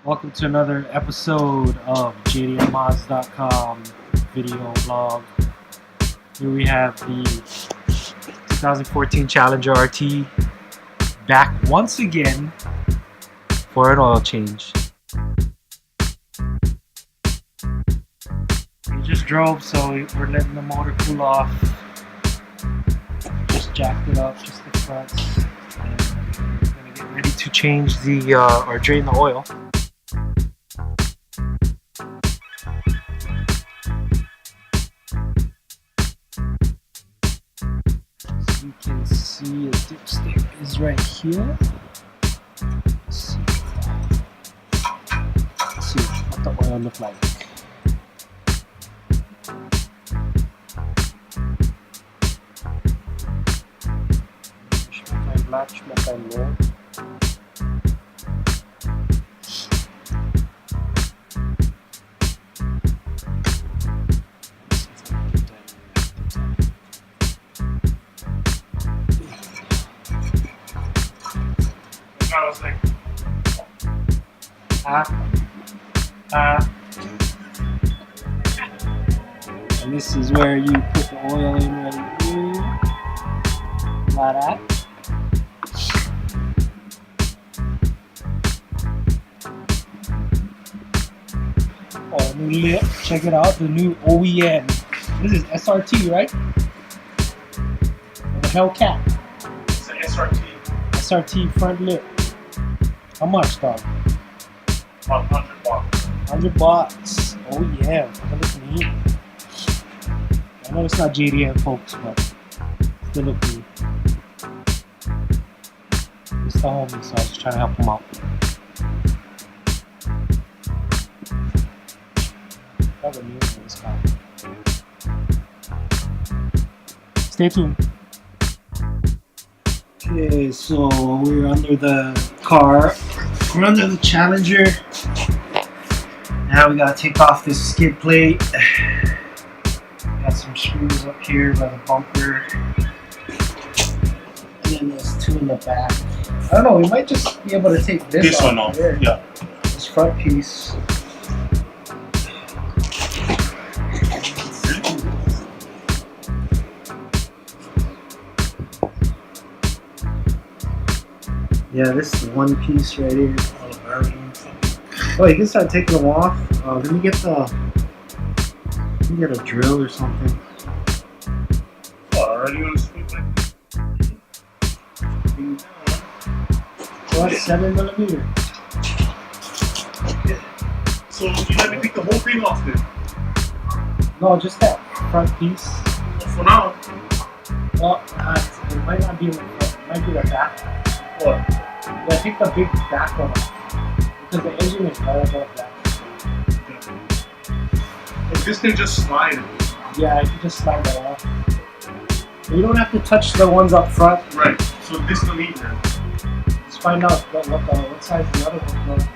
Welcome to another episode of JDMmods.com video blog. Here we have the 2014 Challenger RT back once again for an oil change. We just drove, so we're letting the motor cool off. Just jacked it up, just the fronts. And we're gonna get ready to change the or drain the oil. You can see a dipstick is right here. Let's see what the oil look like. Schmeckt ein Blatt, schmeckt ein Moor. I was like, and this is where you put the oil in right here, like that. Oh, new lip, check it out, the new OEM. This is SRT, right? Or the Hellcat. it's an SRT, SRT front lip. How much, dog? about $100. $100. Oh yeah, look at me. I know it's not JDM, folks, but still look good. It's the homie, so I was just trying to help him out. Probably new in this car. Stay tuned. Okay, so we're under the car. We're under the Challenger. Now we gotta take off this skid plate. Got some screws up here by the bumper. And then there's two in the back. I don't know, we might just be able to take this This one off, here. yeah. This front piece. Yeah, this is one piece right here. Oh, you can start taking them off. Let me get a drill or something. Oh, already on the speed like What, 7mm? So you let me take the whole thing off then? No, just that front piece. For now. Well, it might not be in the front. It might be the back. What? Yeah, take the big back one off. Because the engine is all above that. But this can just slide. Yeah, you can just slide that off. You don't have to touch the ones up front. Right. So this don't need that. Let's find out what size the other ones are.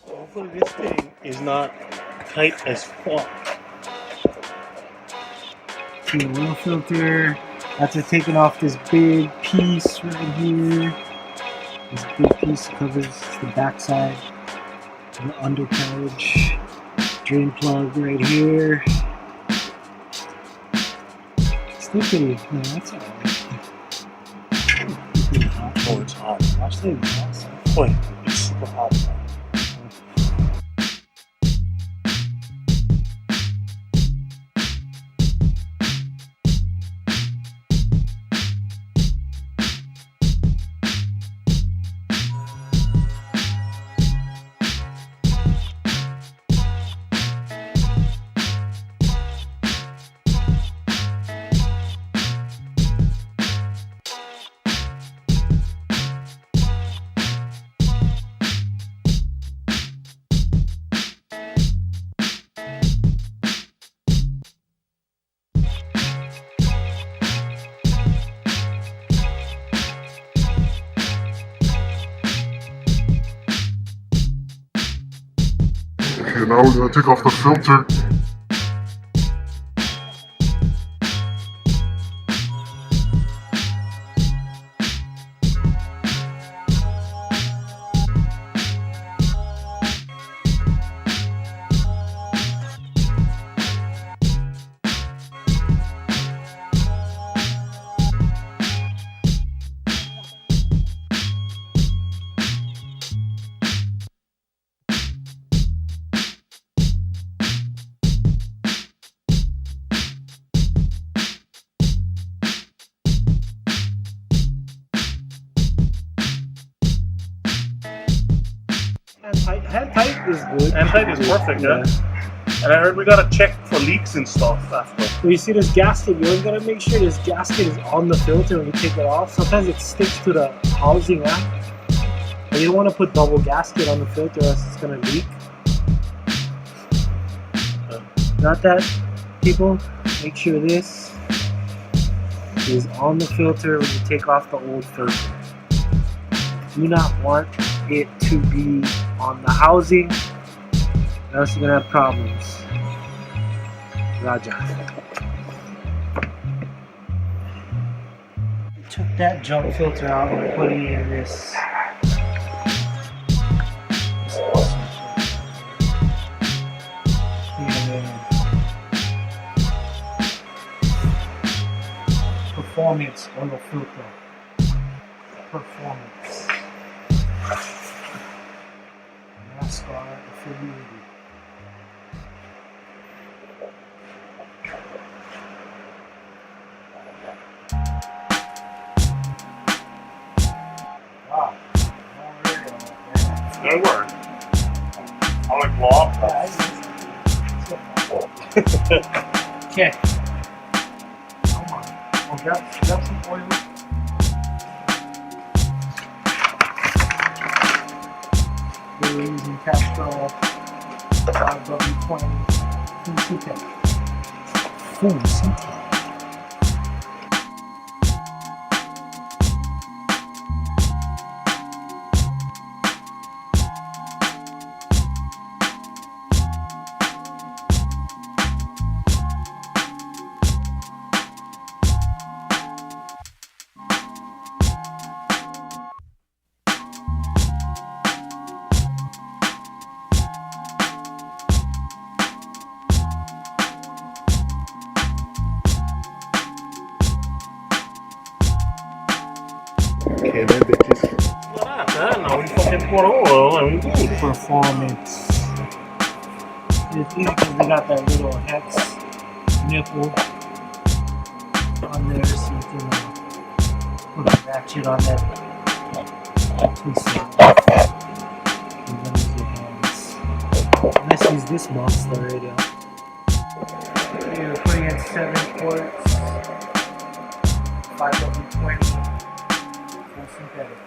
Hopefully this thing is not tight as fuck. See the oil filter. After taking off this big piece right here. This big piece covers the backside. The undercarriage. Drain plug right here. Still pretty, no, that's alright. Oh, it's hot. Watch the exhaust. Wait, it's super hot. Okay, now we're gonna take off the filter. Hand tight is good. Hand tight is perfect, yeah. And I heard we gotta check for leaks and stuff after. When you see this gasket, you always gotta make sure this gasket is on the filter when you take it off. Sometimes it sticks to the housing, and you don't want to put double gasket on the filter, or else it's gonna leak. Got that, people? Make sure this is on the filter when you take off the old filter. Do not want it to be on the housing, or else you're gonna have problems. Raja. Took that junk filter out and put it in this awesome performance oil filter. Performance. NASCAR affiliated. Wow. Good work. I like block. Okay. Come on. Oh, grab some oil. We're using Castrol 5W20 full CTEC. Full CTEC. Okay, man, bitches. Look at that, now we fucking pour oil and we good. Performance. It's easy because they got that little hex nipple on there, so you can put a ratchet on that. Twist it. And then use your hands. And let's use this monster right here. We're putting in 7 quarts, 5W20, full synthetic.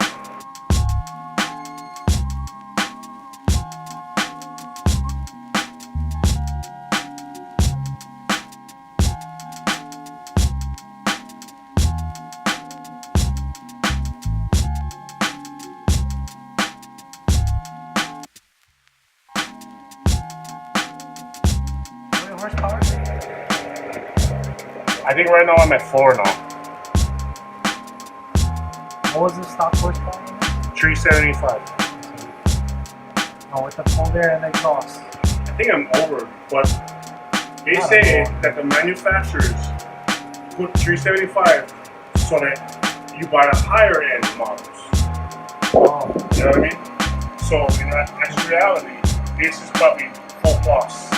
Horsepower? I think right now I'm at 4 now. What was the stock horsepower? 375. Oh, with the full air and exhaust. I think I'm over, but they say that the manufacturers put 375 so that you buy the higher end models. Oh, You know what I mean? So in actual reality, this is probably full plus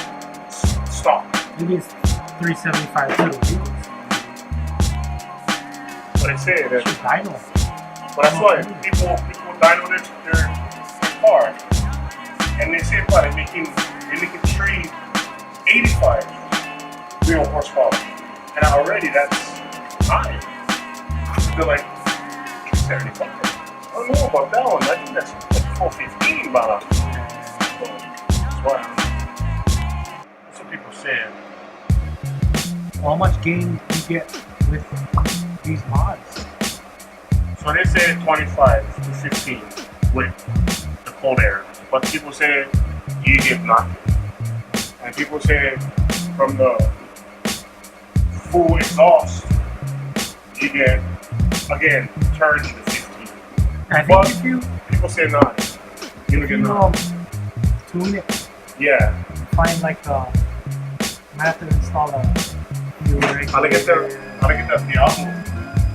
stock. maybe it's 375 too. But they say that. Dyno. But that's why people dyno their car, and they say they're making 385 real horsepower, and already that's high. They're like 375. I don't know about that one. I think that's like 415 about so that's why that's what people say. Well, how much gain do you get with these mods? So they say 25 to 15 with the cold air, but people say you get nothing. And people say from the full exhaust, you get, again, turned to 15. I think But if you people say 9. You don't get 9. tune it, Yeah. find like a might have to install a new How to get that Diablo?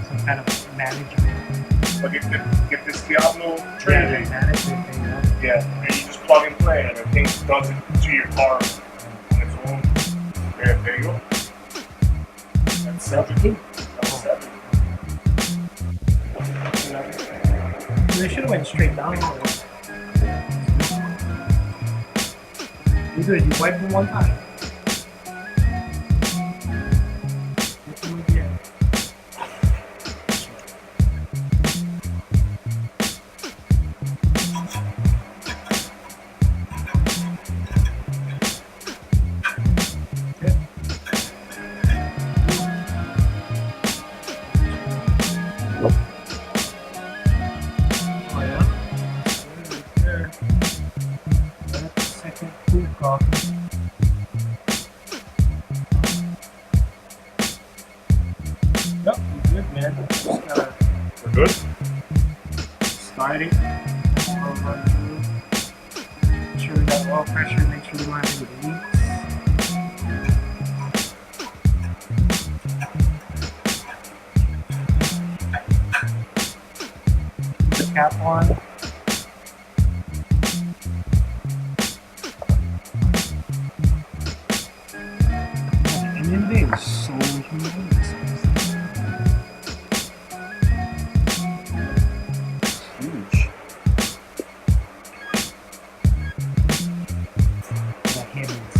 some kind of management. But get this Diablo Yeah, Trinity. the management thing, yeah. Yeah. And you just plug and play, and the thing does it to your car on its own. Yeah, there you go. That's 7. That's 7. They should have went straight down. You do it, you wipe them one time. What do you get? Oh yeah? There. That's the second food coffee. Yep, you're good, man. Just gotta We're good? start it. I'll run through. Make sure we got oil pressure. Make sure we don't have any leaks. Put the cap on. The engine bay is so humongous. Huge. The Hemis.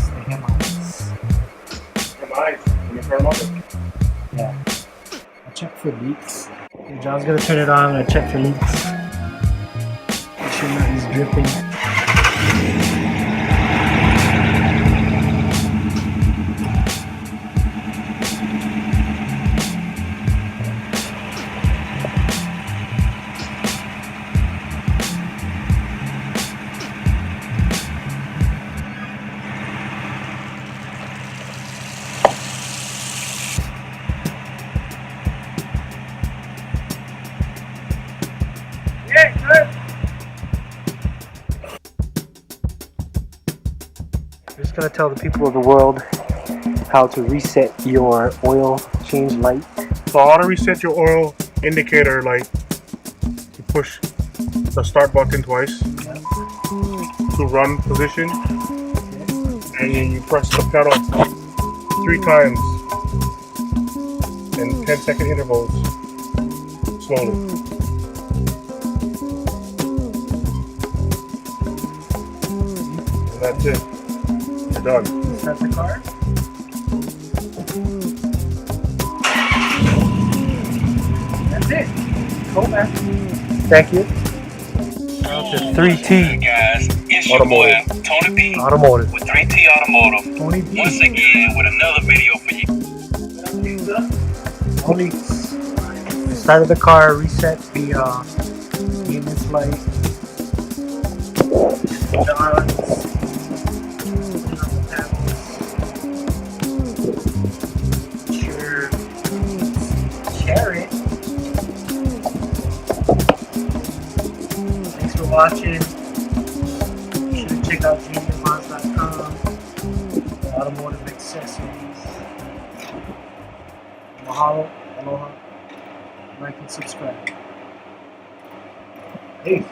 Come on. Let me turn them on. Yeah. I'll check for leaks. Okay, John's gonna turn it on. I'm gonna check for leaks. Make sure nothing's dripping. Yeah, good. I'm just gonna tell the people of the world how to reset your oil change light. So how to reset your oil indicator light? You push the start button twice to run position, and then you press the pedal 3 times in 10-second intervals slowly. And that's it. You're done. Start the car. That's it. Go back. Thank you. Now to 3T Guys, it's your boy Tony B Automotive. with 3T Automotive. Tony B. Once again with another video for you. Only started the car, reset the maintenance light. John's putting on the panels. Sure. Share it. Thanks for watching. Be sure to check out juniormods.com for automotive accessories. Mahalo, aloha, like and subscribe. Peace.